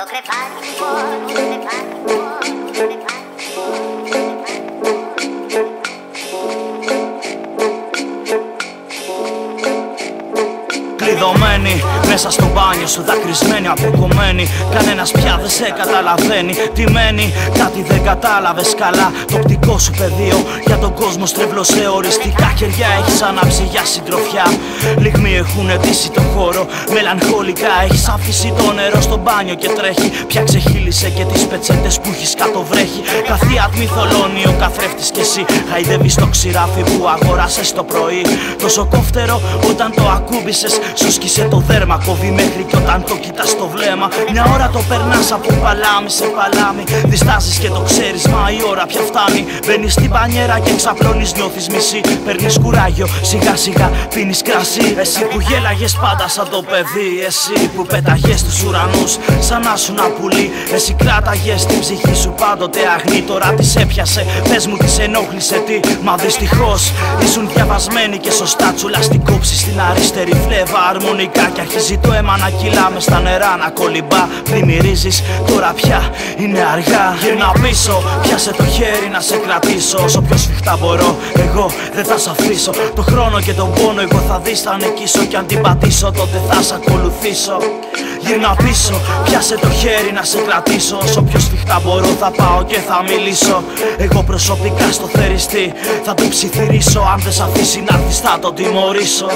Το κρεβάτι μου μόνο, το κρεβάτι μου μόνο, το κρεβάτι μου μόνο. Κλειδωμένη μέσα στο μπάνιο σου, δακρυσμένη, αποκομμένη. Κανένας πια δεν σε καταλαβαίνει. Τι μένει, κάτι δεν κατάλαβες καλά. Το οπτικό σου πεδίο για τον κόσμο στρεβλώσε οριστικά. Χεριά έχεις ανάψει για συντροφιά. Λιγμοί έχουν αιτήσει το χώρο. Μελαγχολικά έχεις αφήσει το νερό στο μπάνιο και τρέχει. Πια ξεχύλισε και τις πετσέτες που έχεις κάτω βρέχει. Καθίατμη θολώνει ο καθρέφτης κι εσύ. Χαϊδεύεις το ξηράφι που αγοράσες το πρωί. Τόσο κόφτερο όταν το ακούμπησες. Σου σκίσε το δέρμα, κόβει μέχρι κι όταν το κοιτάς στο βλέμμα. Μια ώρα το περνάς από παλάμι σε παλάμι. Διστάζεις και το ξέρεις, μα η ώρα πια φτάνει. Μπαίνεις στην πανιέρα και ξαπλώνεις, νιώθεις μισή. Παίρνεις κουράγιο, σιγά σιγά πίνεις κρασί. Εσύ που γέλαγες πάντα σαν το παιδί. Εσύ που πέταγες στους ουρανούς σαν να σου να πουλί. Εσύ κράταγες την ψυχή σου πάντοτε αγνή. Τώρα της έπιασε, πες μου της ενόχλησε τι. Μα δυστυχώς ήσουν διαβασμένη και σωστά. Τσουλά στην κόψη στην αριστερή φλέβα. Αρμονικά κι αρχίζει το αίμα να κυλά μες στα νερά να κολυμπά. Πλημμυρίζεις, τώρα πια είναι αργά. Γυρνά πίσω, πιάσε το χέρι να σε κρατήσω. Όσο πιο σφιχτά μπορώ, εγώ δεν θα σ' αφήσω. Το χρόνο και τον πόνο εγώ θα δεις θα νικήσω. Κι αν την πατήσω τότε θα σ' ακολουθήσω. Γυρνά πίσω, πιάσε το χέρι να σε κρατήσω. Όσο πιο σφιχτά μπορώ θα πάω και θα μιλήσω. Εγώ προσωπικά στο θεριστή θα το ψιθυρίσω. Αν δεν σ' αφήσει να έρθεις θα τον τιμωρήσω.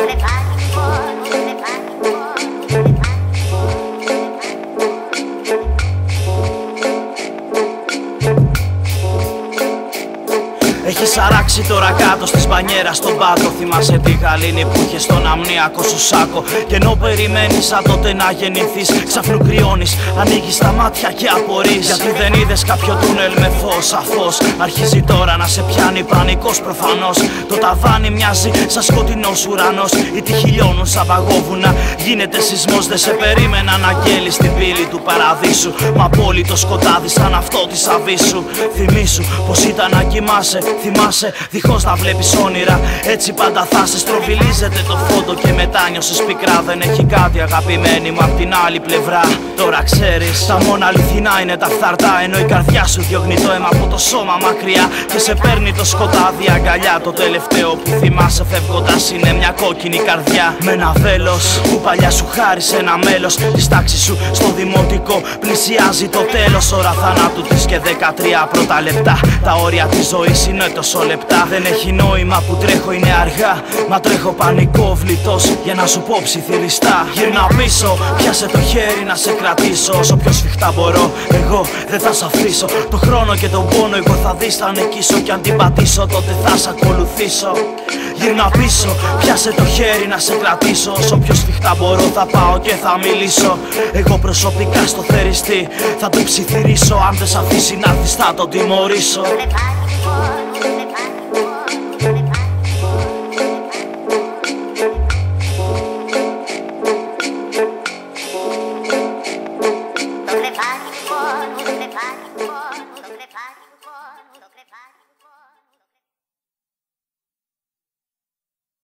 Έχεις αράξει τώρα κάτω στη μπανιέρα στον πάτο. Θυμάσαι τη γαλήνη που είχες στον αμνιακό σου σάκο. Και ενώ περιμένεις σαν τότε να γεννηθείς, ξαφνού κρυώνεις, ανοίγεις τα μάτια και απορείς. Γιατί δεν είδες κάποιο τούνελ με φως, σαφώς. Αρχίζει τώρα να σε πιάνει πανικός προφανώς. Το ταβάνι μοιάζει σαν σκοτεινός ουρανός. Οι τείχοι λιώνουν σαν παγόβουνα. Γίνεται σεισμός, δεν σε περίμενα να αγγέλεις την πύλη του παραδείσου. Μα απόλυτο σκοτάδι σαν αυτό της αβύσσου. Θυμήσου πως ήταν να κοιμάσαι. Θυμάσαι, δίχως να βλέπεις όνειρα. Έτσι πάντα θα σε στροβιλίζεται το φόντο. Και μετά νιώσεις πικρά. Δεν έχει κάτι αγαπημένη μου απ' την άλλη πλευρά. Τώρα ξέρεις, τα μόνα αληθινά είναι τα φθαρτά. Ενώ η καρδιά σου διώχνει το αίμα από το σώμα μακριά. Και σε παίρνει το σκοτάδι αγκαλιά. Το τελευταίο που θυμάσαι φεύγοντας είναι μια κόκκινη καρδιά. Με ένα βέλος που παλιά σου χάρισε ένα μέλος της τάξης σου στο δημοτικό. Πλησιάζει το τέλος, ώρα θανάτου της και 13 πρώτα λεπτά. Τα όρια της ζωής είναι τόσο λεπτά. Δεν έχει νόημα που τρέχω, είναι αργά. Μα τρέχω πανικόβλητος για να σου πω ψιθυριστά. Γυρνά πίσω, πιάσε το χέρι να σε κρατήσω. Όσο πιο σφιχτά μπορώ, εγώ δεν θα σ' αφήσω. Το χρόνο και τον πόνο εγώ θα δεις θα νικήσω. Κι αν την πατήσω τότε θα σ' ακολουθήσω. Γυρνά πίσω, πιάσε το χέρι να σε κρατήσω. Όσο πιο σφιχτά μπορώ θα πάω και θα μιλήσω. Εγώ προσωπικά στο θεριστή θα το ψιθυρίσω. Αν δεν σ' αφήσει να έρθεις θα τον τιμωρήσω. Το κρεβάτι μου μόνο, το κρεβάτι μου μόνο.